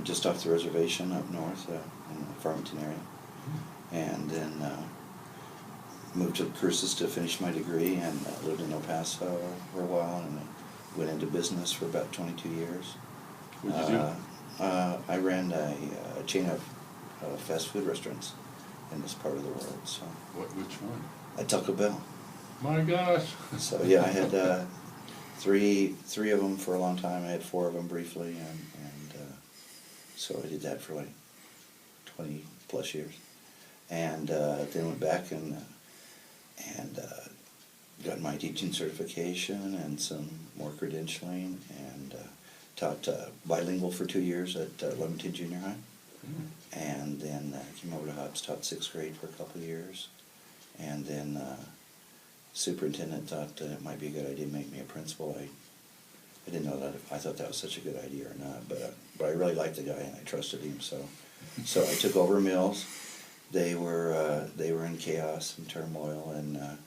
just off the reservation up north in the Farmington area. And then moved to Cruces to finish my degree, and lived in El Paso for a while, and went into business for about 22 years. What did you do? I ran a chain of fast food restaurants in this part of the world. So Which one? at Taco Bell. My gosh. So yeah, I had three of them for a long time. I had 4 of them briefly, and so I did that for like 20 plus years, and then went back and got my teaching certification and some more credentialing, and taught bilingual for 2 years at Leamington Junior High. And then came over to Hobbs, taught 6th grade for a couple of years, and then superintendent thought it might be a good idea to make me a principal. I didn't know that I thought that was such a good idea or not, but I really liked the guy and I trusted him, so I took over Mills. They were in chaos and turmoil, and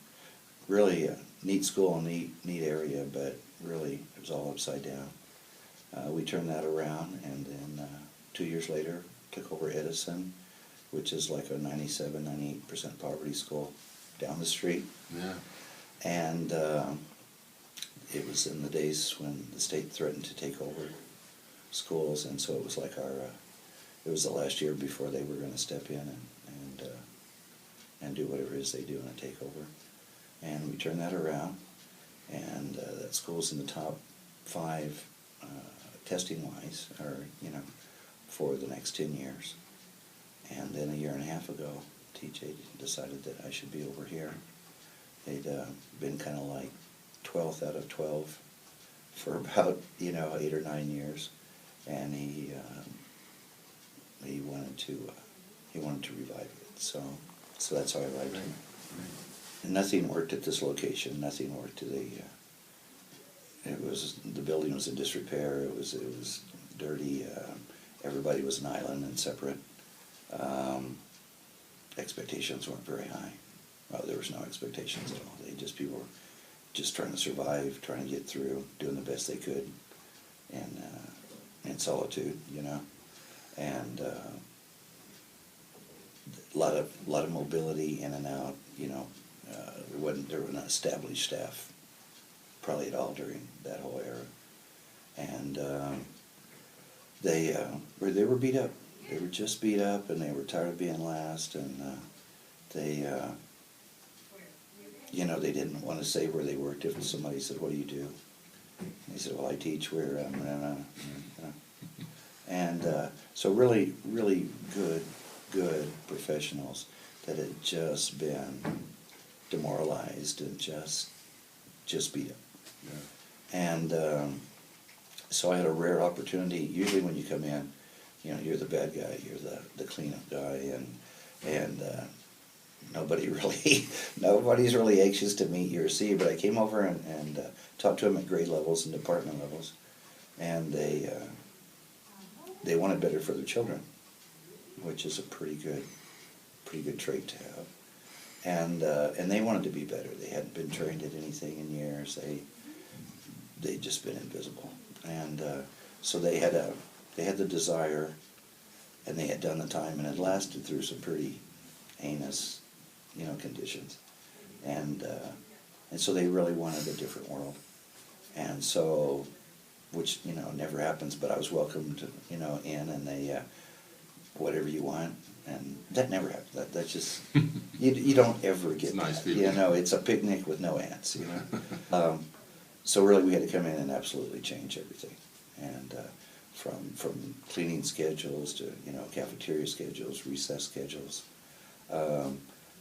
really neat school, neat area, but really it was all upside down. We turned that around, and then 2 years later took over Edison, which is like a 97-98% poverty school down the street. Yeah. And it was in the days when the state threatened to take over schools, and so it was like it was the last year before they were going to step in and do whatever it is they do in a takeover. And we turned that around, and that school's in the top 5 testing-wise, or for the next 10 years. And then a year and a half ago, TJ decided that I should be over here. They'd been kind of like 12th out of 12 for about 8 or 9 years, and he wanted to revive it. So that's how I arrived here. And nothing worked at this location. Nothing worked to the building was in disrepair. It was dirty. Everybody was an island and separate. Expectations weren't very high. Well, there was no expectations at all. People were just trying to survive, trying to get through, doing the best they could, in solitude, and a lot of mobility in and out. There were not established staff probably at all during that whole era, and they were beat up. They were just beat up, and they were tired of being last, and they didn't want to say where they worked. If somebody said, "What do you do?" And they said, "Well, I teach where." And so really, really good professionals that had just been demoralized and just beat up. Yeah. And so I had a rare opportunity. Usually when you come in, you're the bad guy, you're the cleanup guy, and nobody's really anxious to meet you or see you. But I came over and talked to them at grade levels and department levels, and they wanted better for their children, which is a pretty good trait to have. And they wanted to be better. They hadn't been trained at anything in years. They'd just been invisible, and so they had the desire, and they had done the time, and had lasted through some pretty heinous, conditions, and so they really wanted a different world, and so, which never happens, but I was welcomed, in, and they whatever you want. And that never happens. That's just you don't ever get it's nice that. feeling. It's a picnic with no ants. So really, we had to come in and absolutely change everything, and from cleaning schedules to cafeteria schedules, recess schedules.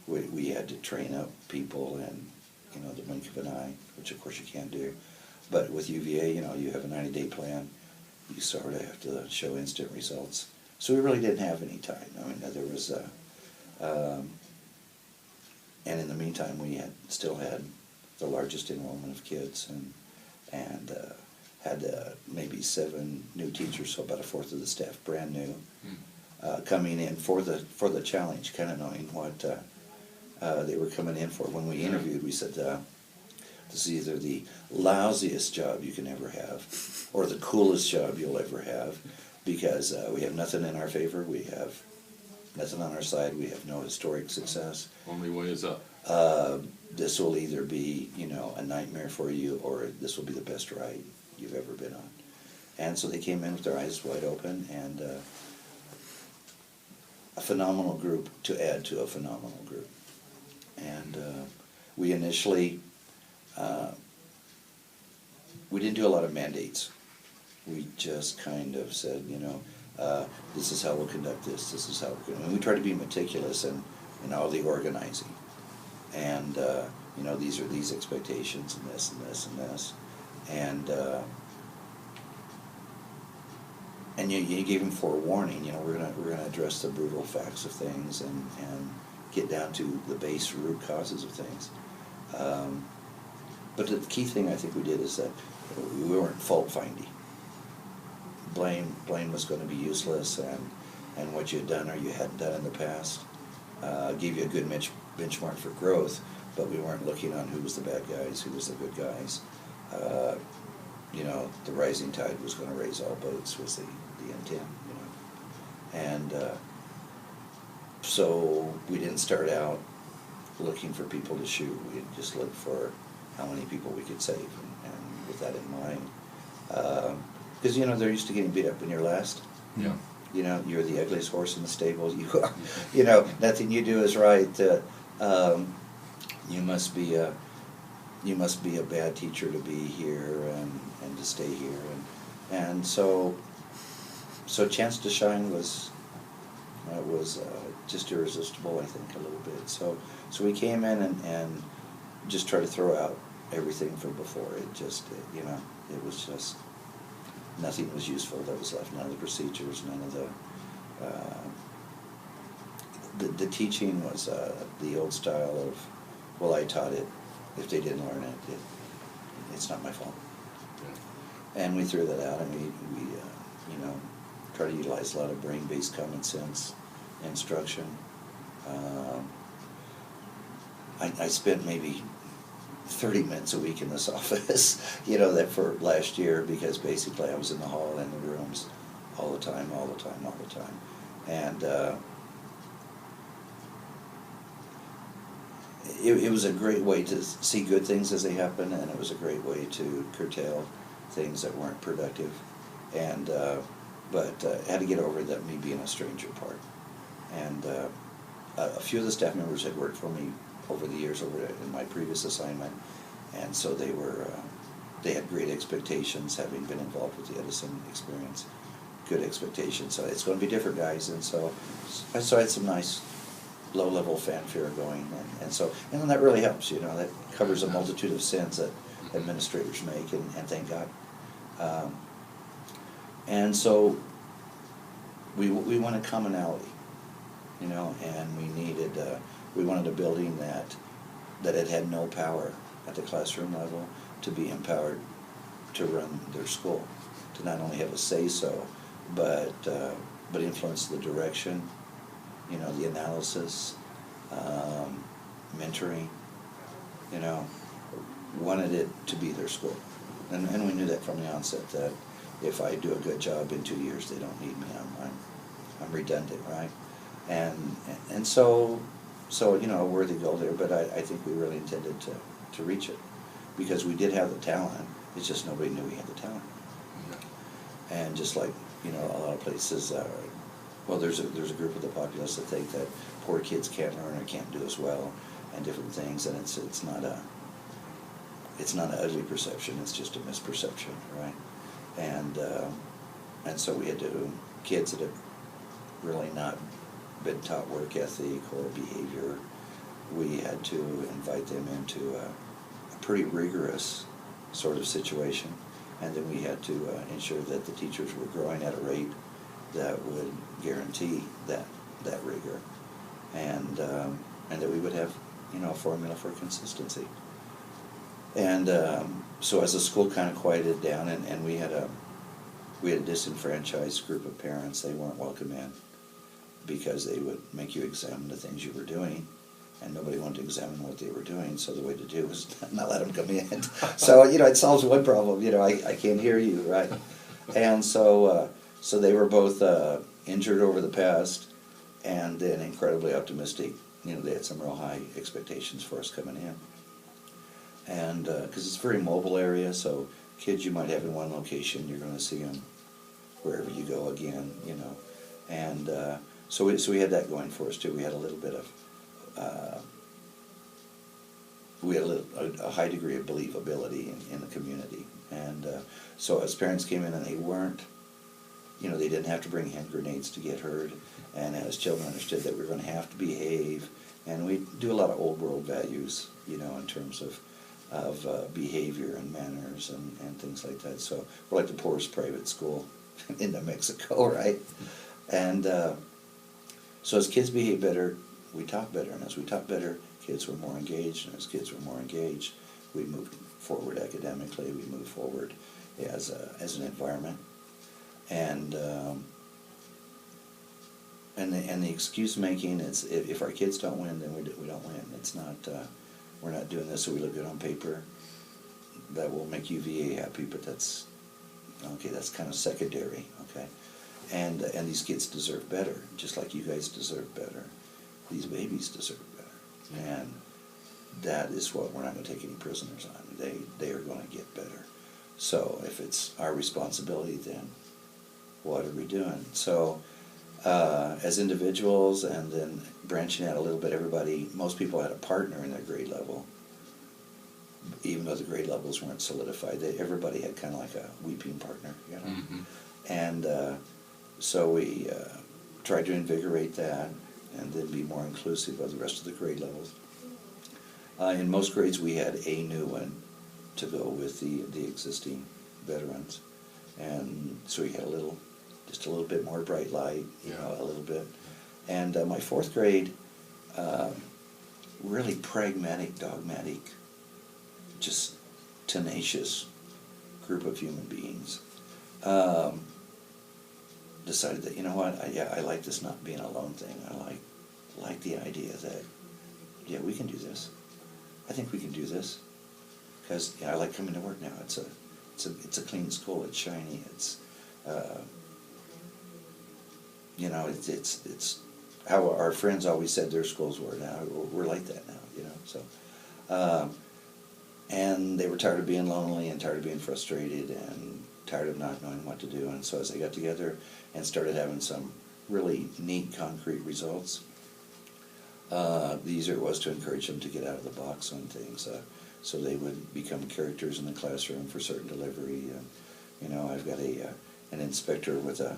We had to train up people, and the blink of an eye, which of course you can't do. But with UVA, you have a 90-day plan. You sort of have to show instant results. So we really didn't have any time. There was, and in the meantime, we still had the largest enrollment of kids, and had maybe 7 new teachers, so about a fourth of the staff brand new, coming in for the challenge, kind of knowing what they were coming in for. When we interviewed, we said, this is either the lousiest job you can ever have, or the coolest job you'll ever have. because we have nothing in our favor. We have nothing on our side. We have no historic success. Only way is up. This will either be, a nightmare for you, or this will be the best ride you've ever been on. And so they came in with their eyes wide open, and a phenomenal group to add to a phenomenal group. And we initially, we didn't do a lot of mandates. We just kind of said, this is how we'll conduct this. This is how we're going to. And we try to be meticulous in all the organizing. And these are these expectations, and this and this and this. And you gave them forewarning. We're gonna address the brutal facts of things and get down to the base root causes of things. But the key thing I think we did is that we weren't fault finding. Blame was going to be useless, and what you had done or you hadn't done in the past gave you a good benchmark for growth. But we weren't looking on who was the bad guys, who was the good guys. The rising tide was going to raise all boats was the intent. And so we didn't start out looking for people to shoot. We just looked for how many people we could save, and with that in mind. Because, they're used to getting beat up when you're last. Yeah. You're the ugliest horse in the stable. Nothing you do is right. You must be a bad teacher to be here and to stay here. And so Chance to Shine was just irresistible, I think, a little bit. So we came in and just tried to throw out everything from before. It was just, nothing was useful that was left. None of the procedures, none of the teaching was the old style of, well, I taught it. If they didn't learn it, it's not my fault. Yeah. And we threw that out, and we try to utilize a lot of brain-based common sense instruction. I spent maybe 30 minutes a week in this office, that for last year, because basically I was in the hall and the rooms all the time. And it was a great way to see good things as they happen, and it was a great way to curtail things that weren't productive. And but had to get over that me being a stranger part. And a few of the staff members had worked for me over the years in my previous assignment, and so they had great expectations, having been involved with the Edison experience. Good expectations. So it's going to be different, guys. And so I had some nice low-level fanfare going, and that really helps. That covers a multitude of sins that administrators make, and thank God. And so we wanted commonality, and we wanted a building that had no power at the classroom level to be empowered to run their school, to not only have a say-so, but influence the direction, the analysis, mentoring, wanted it to be their school. And we knew that from the onset, that if I do a good job in 2 years, they don't need me. I'm redundant, right? And so a worthy goal there, but I think we really intended to reach it, because we did have the talent. It's just nobody knew we had the talent. Yeah. And just like, a lot of places, there's a group of the populace that think that poor kids can't learn or can't do as well, and different things, and it's not an ugly perception. It's just a misperception, right? And so we had kids that have really not been taught work ethic or behavior. We had to invite them into a pretty rigorous sort of situation, and then we had to ensure that the teachers were growing at a rate that would guarantee that rigor, and that we would have a formula for consistency. And so as the school kind of quieted down, and we had a disenfranchised group of parents. They weren't welcome in, because they would make you examine the things you were doing, and nobody wanted to examine what they were doing, so the way to do it was not let them come in. So, it solves one problem, I can't hear you, right? And so So they were both injured over the past, and then incredibly optimistic. You know, they had some real high expectations for us coming in. And because it's a very mobile area, so kids you might have in one location, you're going to see them wherever you go again, you know. And so we had that going for us too. We had a little bit of, a high degree of believability in the community. And so as parents came in and they weren't, you know, they didn't have to bring hand grenades to get heard. And as children understood that we were going to have to behave. And we do a lot of old world values, you know, in terms of behavior and manners and things like that. So we're like the poorest private school in New Mexico, right? And so as kids behave better, we taught better. And as we taught better, kids were more engaged. And as kids were more engaged, we moved forward academically. We moved forward as an environment. And the excuse making is if our kids don't win, then we don't win. It's not we're not doing this so we look good on paper. That will make UVA happy, but that's okay. That's kind of secondary, okay. And these kids deserve better, just like you guys deserve better. These babies deserve better, and that is what we're not going to take any prisoners on. They are going to get better. So if it's our responsibility, then what are we doing? So as individuals, and then branching out a little bit, most people had a partner in their grade level, even though the grade levels weren't solidified. Everybody had kind of like a weeping partner, you know. Mm-hmm. And so we tried to invigorate that and then be more inclusive of the rest of the grade levels. In most grades we had a new one to go with the existing veterans. And so we had just a little bit more bright light, you know, a little bit. And my fourth grade, really pragmatic, dogmatic, just tenacious group of human beings, decided that, you know what, I like this not being a lone thing. I like the idea that, yeah, we can do this. I think we can do this. Because I like coming to work now. It's a clean school. It's shiny. It's you know, it's how our friends always said their schools were. Now we're like that now, you know. So, and they were tired of being lonely and tired of being frustrated and tired of not knowing what to do. And so as they got together and started having some really neat, concrete results, the easier it was to encourage them to get out of the box on things. So they would become characters in the classroom for certain delivery. You know, I've got an inspector with a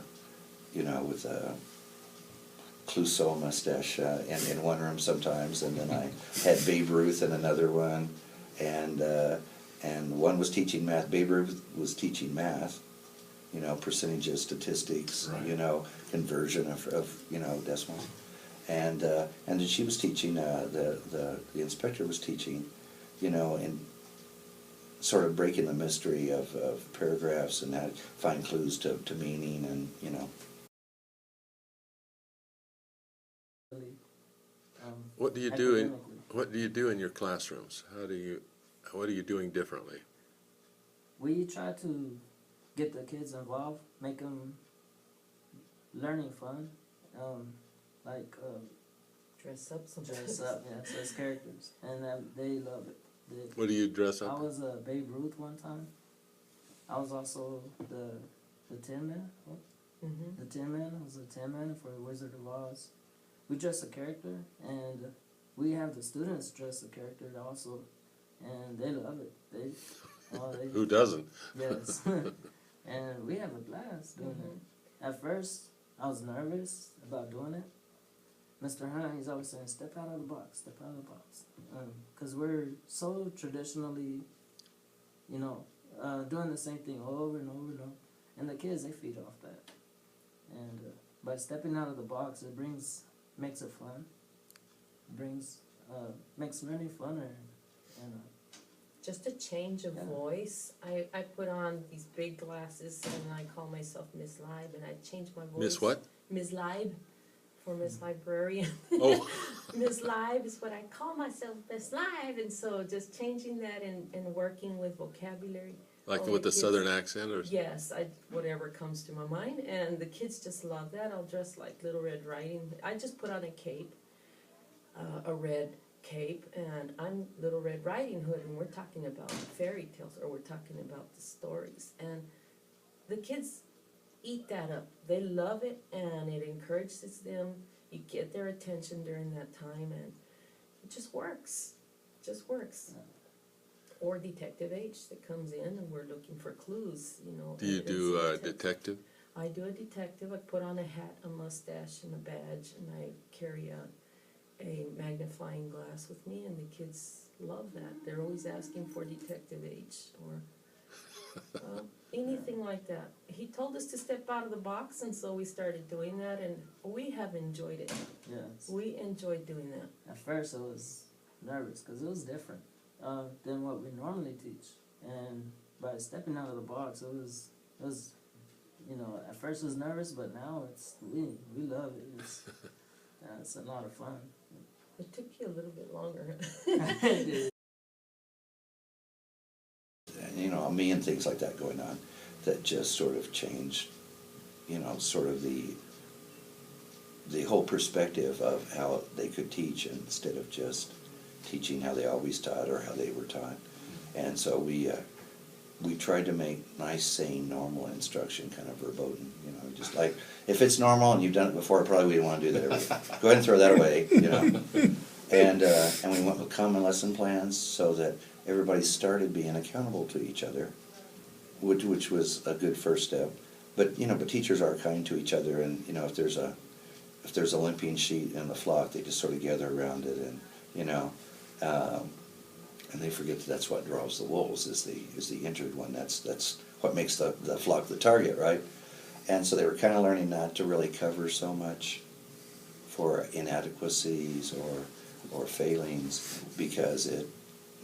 Clouseau mustache in one room sometimes, and then I had Babe Ruth in another one, and one was teaching math. Babe Ruth was teaching math, you know, percentages, statistics, right. You know, conversion of you know, decimals, and then she was teaching. The inspector was teaching, you know, and sort of breaking the mystery of paragraphs and how to find clues to meaning, and you know. What do you do in your classrooms? What are you doing differently? We try to get the kids involved, make them learning fun, Dress up sometimes. dress up, yeah, so as characters, and they love it. What do you dress I up? was Babe Ruth one time. I was also the Tin Man. Mm-hmm. The Tin Man. I was the Tin Man for Wizard of Oz. We dress a character, and we have the students dress a character also, and they love it. They Who doesn't? Yes, and we have a blast doing it. At first, I was nervous about doing it. Mr. Hunt, he's always saying, "Step out of the box, step out of the box," because we're so traditionally, you know, doing the same thing over and over and over, and the kids, they feed off that. And by stepping out of the box, makes it fun. Makes learning funner, and Just a change of Yeah. voice. I put on these big glasses and I call myself Miss Libe, and I change my voice. Miss what? Miss Libe, for Miss Librarian. Oh. Miss Libe is what I call myself, Miss Libe, and so just changing that and working with vocabulary. Like all with the kids- southern accent or? Yes, whatever comes to my mind, and the kids just love that. I'll dress like Little Red Riding. I just put on a cape, a red cape, and I'm Little Red Riding Hood, and we're talking about fairy tales, or we're talking about the stories, and the kids eat that up. They love it, and it encourages them. You get their attention during that time, and it just works. It just works. Or Detective H that comes in, and we're looking for clues, you know. Do you evidence do of intent. detective? I do a detective. I put on a hat, a mustache, and a badge, and I carry a magnifying glass with me, and the kids love that. They're always asking for Detective H or anything like that. He told us to step out of the box, and so we started doing that, and we have enjoyed it. Yes. We enjoyed doing that. At first, I was nervous because it was different than what we normally teach, and by stepping out of the box, it was, you know, at first I was nervous, but now we love it. It's a lot of fun. It took you a little bit longer. And, you know, a million things like that going on that just sort of changed, you know, sort of the whole perspective of how they could teach instead of just teaching how they always taught or how they were taught. And so we tried to make nice, sane, normal instruction kind of verboten, you know, just like, if it's normal and you've done it before, probably we didn't want to do that every day. Go ahead and throw that away, you know. And we went with common lesson plans so that everybody started being accountable to each other, which was a good first step. But, you know, but teachers are kind to each other, and, you know, if there's a limping sheet in the flock, they just sort of gather around it, and, you know, and they forget that's what draws the wolves, is the injured one. That's what makes the flock the target, right? And so they were kind of learning not to really cover so much for inadequacies or failings, because it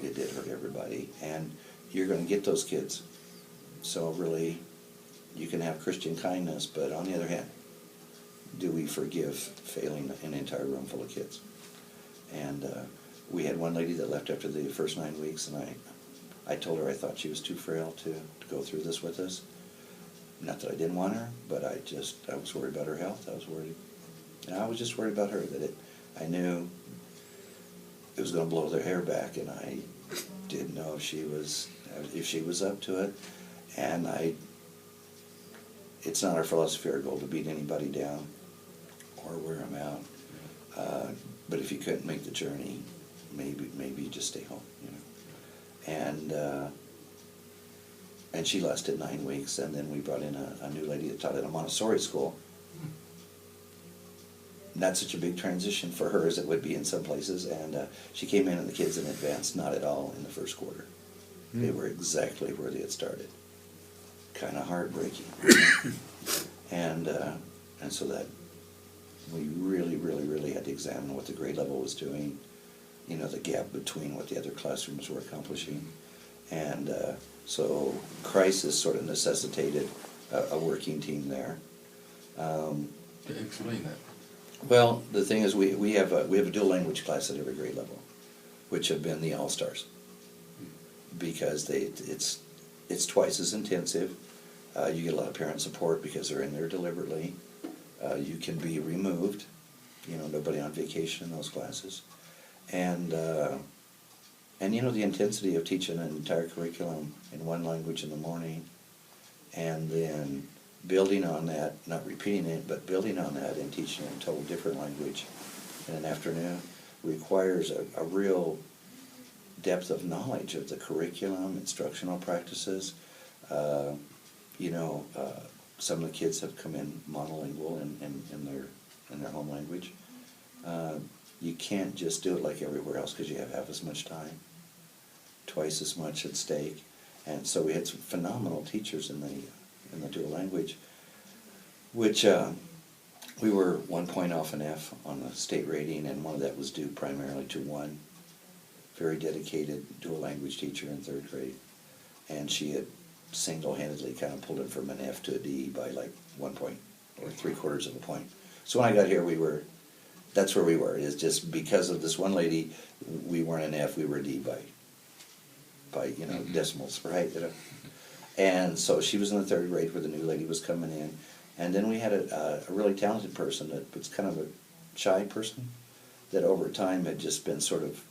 did hurt everybody, and you're going to get those kids. So really, you can have Christian kindness, but on the other hand, do we forgive failing an entire room full of kids? And we had one lady that left after the first 9 weeks, and I told her I thought she was too frail to go through this with us. Not that I didn't want her, but I was worried about her health. I was worried. And I was just worried about her, that I knew it was going to blow their hair back, and I didn't know if she was up to it. And it's not our philosophy or goal to beat anybody down or wear them out. But if you couldn't make the journey, maybe just stay home, you know. And she lasted 9 weeks, and then we brought in a new lady that taught at a Montessori school. Not such a big transition for her as it would be in some places, and she came in and the kids in advance, not at all in the first quarter. They were exactly where they had started. Kind of heartbreaking. And so that we really had to examine what the grade level was doing, you know, the gap between what the other classrooms were accomplishing. And so crisis sort of necessitated a working team there. Explain that. Well, the thing is, we have a dual language class at every grade level, which have been the all-stars, because it's twice as intensive. You get a lot of parent support because they're in there deliberately. You can be removed, you know, nobody on vacation in those classes, and you know, the intensity of teaching an entire curriculum in one language in the morning, and then building on that, not repeating it, but building on that and teaching a total different language in an afternoon requires a real depth of knowledge of the curriculum, instructional practices. You know, some of the kids have come in monolingual in their home language. You can't just do it like everywhere else because you have half as much time, twice as much at stake. And so we had some phenomenal teachers in the dual language, which we were 1 point off an F on the state rating, and one of that was due primarily to one very dedicated dual language teacher in 3rd grade. And she had single-handedly kind of pulled it from an F to a D by like 1 point or 3/4 of a point. So when I got here, that's where we were. It's just because of this one lady, we weren't an F, we were a D by you know, decimals, right? You know? And so she was in the third grade where the new lady was coming in. And then we had a really talented person that was kind of a shy person that over time had just been sort of,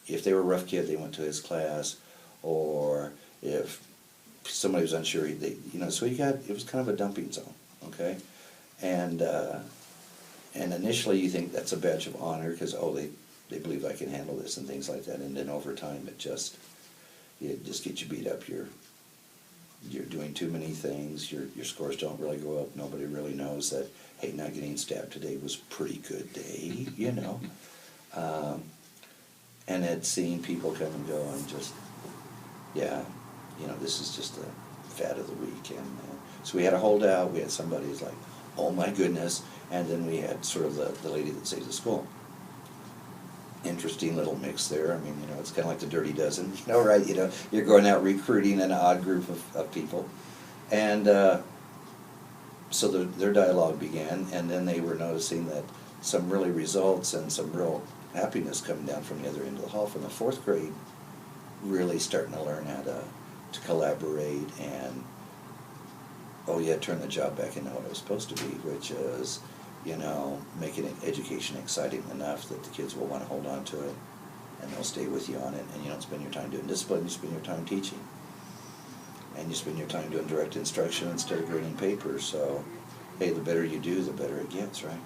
if they were a rough kid, they went to his class, or if somebody was unsure, so it was kind of a dumping zone, okay? And initially you think that's a badge of honor because, they believe I can handle this and things like that. And then over time it just gets you beat up. You're doing too many things. Your scores don't really go up. Nobody really knows that, hey, not getting stabbed today was a pretty good day, you know. And had seen people come and go and just, this is just the fad of the week. And so we had a holdout. We had somebody who's like, oh my goodness. And then we had sort of the lady that saves the school. Interesting little mix there. I mean, it's kind of like the Dirty Dozen, right? You're going out recruiting an odd group of people. And so their dialogue began, and then they were noticing that some really results and some real happiness coming down from the other end of the hall from the fourth grade, really starting to learn how to collaborate and, turn the job back into what it was supposed to be, which is, making education exciting enough that the kids will want to hold on to it, and they'll stay with you on it, and you don't spend your time doing discipline, you spend your time teaching. And you spend your time doing direct instruction instead of grading papers, so, hey, the better you do, the better it gets, right?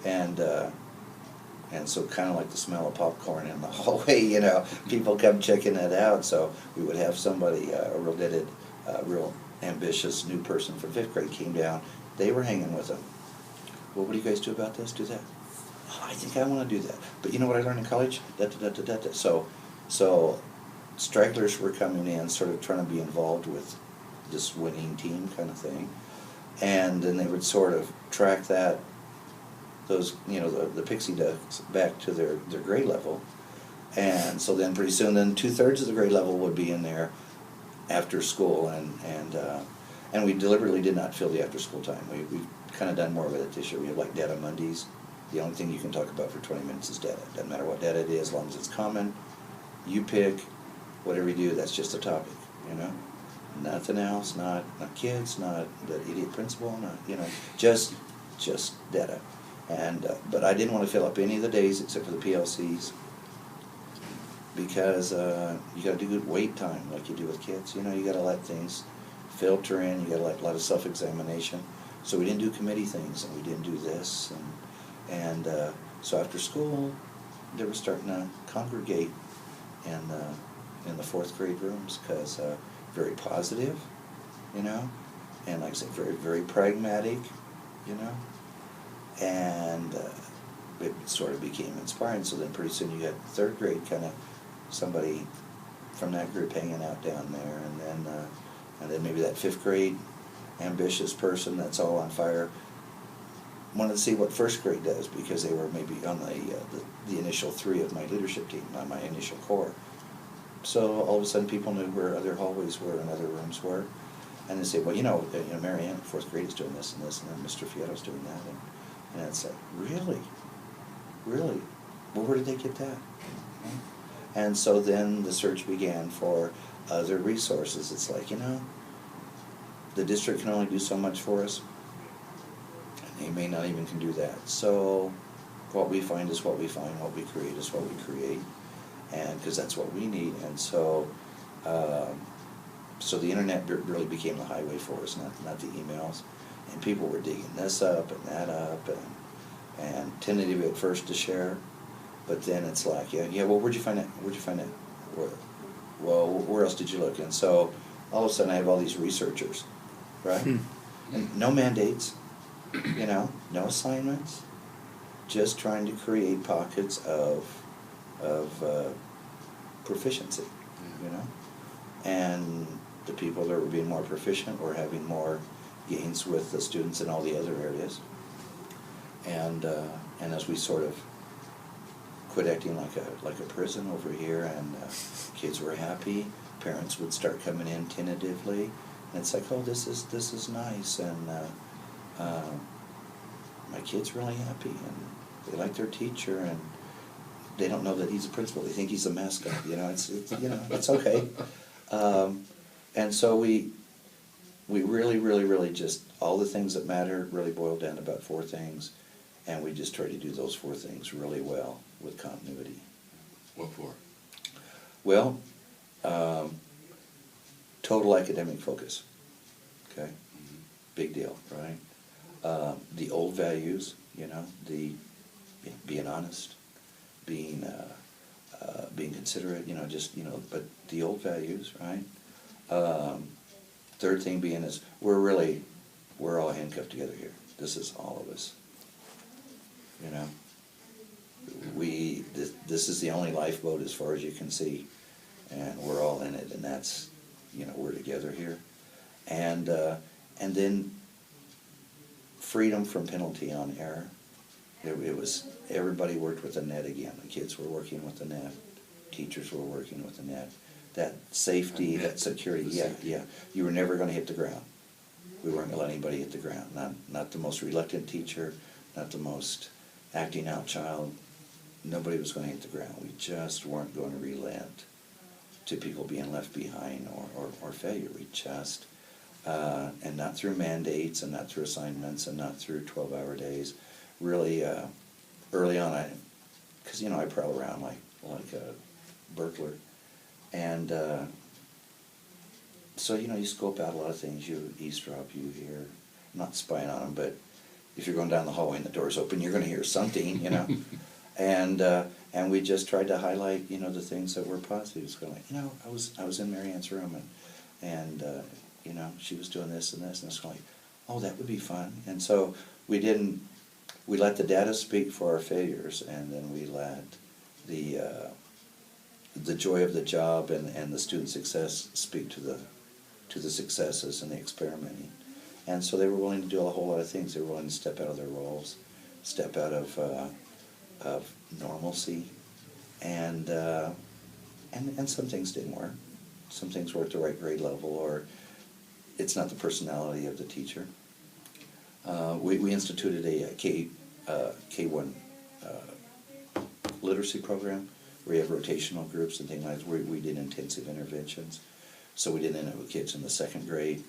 And so kind of like the smell of popcorn in the hallway, people come checking it out, so we would have somebody, a real ambitious new person from fifth grade came down, they were hanging with them. Well, what do you guys do about this? Do that? Oh, I think I want to do that. But you know what I learned in college? So stragglers were coming in, sort of trying to be involved with this winning team kind of thing. And then they would sort of track those the pixie ducks back to their grade level. And so then pretty soon, then 2/3 of the grade level would be in there after school, and we deliberately did not fill the after school time. We've kind of done more of it this year. We have like Data Mondays. The only thing you can talk about for 20 minutes is data. Doesn't matter what data it is, as long as it's common. You pick whatever you do. That's just a topic, Nothing else. Not kids. Not the idiot principal. Not just data. And but I didn't want to fill up any of the days except for the PLCs. Because you got to do good wait time like you do with kids. You got to let things filter in. You got to let a lot of self-examination. So we didn't do committee things, and we didn't do this, and so after school, they were starting to congregate in the fourth grade rooms because very positive, and like I said, very very pragmatic, and it sort of became inspiring. So then pretty soon you got third grade kind of somebody from that group hanging out down there, and then maybe that fifth grade ambitious person that's all on fire wanted to see what first grade does because they were maybe on the initial three of my leadership team, on my initial core. So all of a sudden people knew where other hallways were and other rooms were, and they say, well, Marianne, fourth grade is doing this and this, and then Mr. Fieto's doing that, and it's like, really? Well, where did they get that? And so then the search began for other resources. It's like, the district can only do so much for us, and they may not even can do that. So what we find is what we find, what we create is what we create, and because that's what we need. And so so the internet really became the highway for us, not the emails. And people were digging this up and that up, and tentative at first to share, but then it's like, well, where'd you find that? Where else did you look? And so all of a sudden I have all these researchers, right? And no mandates, no assignments, just trying to create pockets of proficiency, and the people that were being more proficient were having more gains with the students in all the other areas, and as we sort of quit acting like a prison over here, and kids were happy, parents would start coming in tentatively, and it's like, oh, this is nice, and my kid's really happy, and they like their teacher, and they don't know that he's a principal. They think he's a mascot. It's okay. And so we we really just, all the things that matter really boiled down to about 4 things, and we just tried to do those 4 things really well with continuity. What for? Well, total academic focus, okay? Big deal, right? The old values, you know, being honest, being considerate, you know, just, you know, but the old values, right? Third thing being is, we're all handcuffed together here. This is all of us, you know? This is the only lifeboat as far as you can see, and we're all in it, and that's, you know, we're together here. And then freedom from penalty on error. It was, everybody worked with the net again. The kids were working with the net, teachers were working with the net. That safety, that security, yeah. You were never gonna hit the ground. We weren't gonna let anybody hit the ground. Not the most reluctant teacher, not the most acting out child. Nobody was gonna hit the ground. We just weren't gonna relent to people being left behind or failure. We just, and not through mandates and not through assignments and not through 12-hour days. Really, early on, because, you know, I prowl around like a burglar. And so, you know, you scope out a lot of things. You eavesdrop, you hear, I'm not spying on them, but if you're going down the hallway and the door's open, you're going to hear something, you know. And we just tried to highlight, you know, the things that were positive. It's kind of like, you know, I was in Mary Ann's room and you know, she was doing this and this, and it's kind of like, oh, that would be fun. And so we let the data speak for our failures, and then we let the joy of the job and the student success speak to the successes and the experimenting. And so they were willing to do a whole lot of things. They were willing to step out of their roles, step out of normalcy, and some things didn't work. Some things were at the right grade level, or it's not the personality of the teacher. We instituted a K1 literacy program where you have rotational groups and things like that. We did intensive interventions. So we didn't end up with kids in the 2nd grade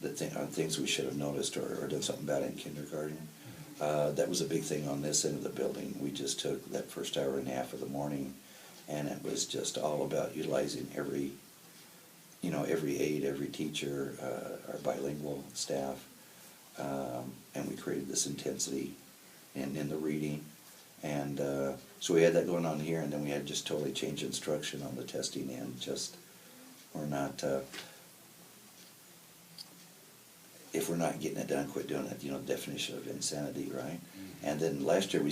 that things we should have noticed or done something about in kindergarten. That was a big thing on this end of the building. We just took that first hour and a half of the morning, and it was just all about utilizing every aide, every teacher, our bilingual staff, and we created this intensity in the reading. And so we had that going on here, and then we had just totally changed instruction on the testing end. Just, we're not, if we're not getting it done, quit doing it, you know, definition of insanity, right? And then last year we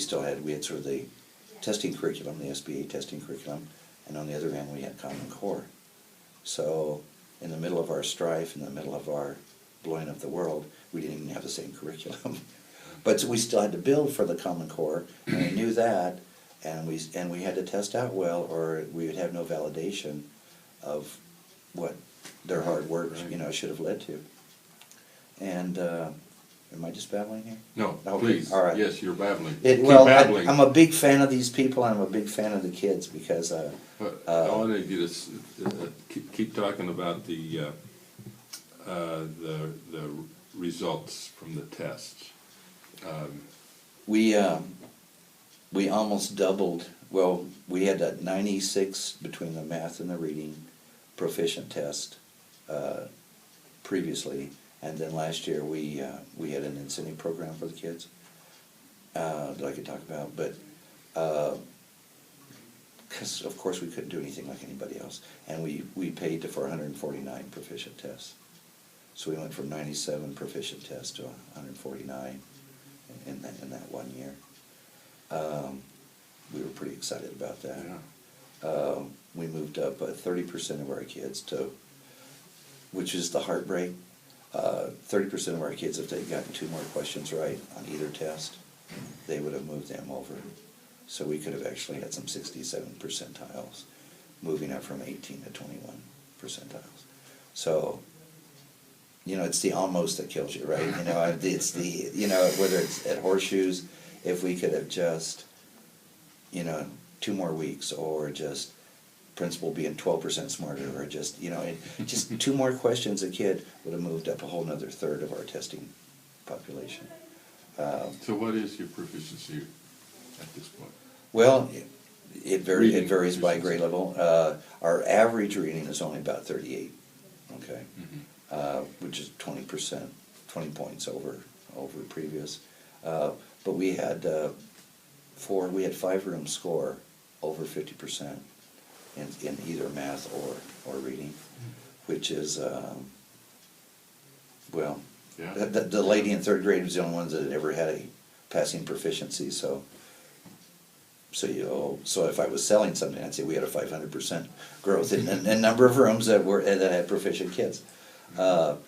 had sort of the testing curriculum, the SBA testing curriculum, and on the other hand we had Common Core. So in the middle of our strife, in the middle of our blowing up the world, we didn't even have the same curriculum. But we still had to build for the Common Core, and we knew that, and we had to test out well, or we would have no validation of what their hard work, you know, should have led to. And am I just babbling here? No, Okay, please. all right. Yes, you're babbling. Keep Keep babbling. I'm a big fan of these people, and I'm a big fan of the kids because. I wanted you to keep talking about the results from the tests. We almost doubled. Well, we had a 96 between the math and the reading proficient test previously, and then last year we had an incentive program for the kids that I could talk about, but because of course we couldn't do anything like anybody else, and we paid for 149 proficient tests. So we went from 97 proficient tests to 149 in that 1 year. We were pretty excited about that. Yeah. We moved up 30% of our kids to, which is the heartbreak. 30% of our kids, if they'd gotten 2 more questions right on either test, they would have moved them over. So we could have actually had some 67 percentiles, moving up from 18 to 21 percentiles. So, you know, it's the almost that kills you, right? You know, it's the, you know, whether it's at Horseshoes, if we could have just, you know, 2 more weeks, or just principal being 12% smarter, or just, just two more questions a kid would have moved up a whole nother third of our testing population. So what is your proficiency at this point? Well, it Reading varies by proficiency. grade level. Our average reading is only about 38, okay? Which is 20%, 20 points over previous. But we had 5 rooms score over 50% in either math or reading, which is, Yeah. the lady in 3rd grade was the only one that had ever had a passing proficiency, so if I was selling something, I'd say we had a 500% growth in number of rooms that had proficient kids. But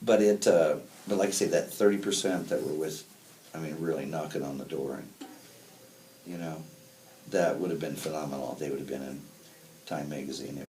like I say, that 30% that were really knocking on the door, and that would have been phenomenal. They would have been in Time magazine.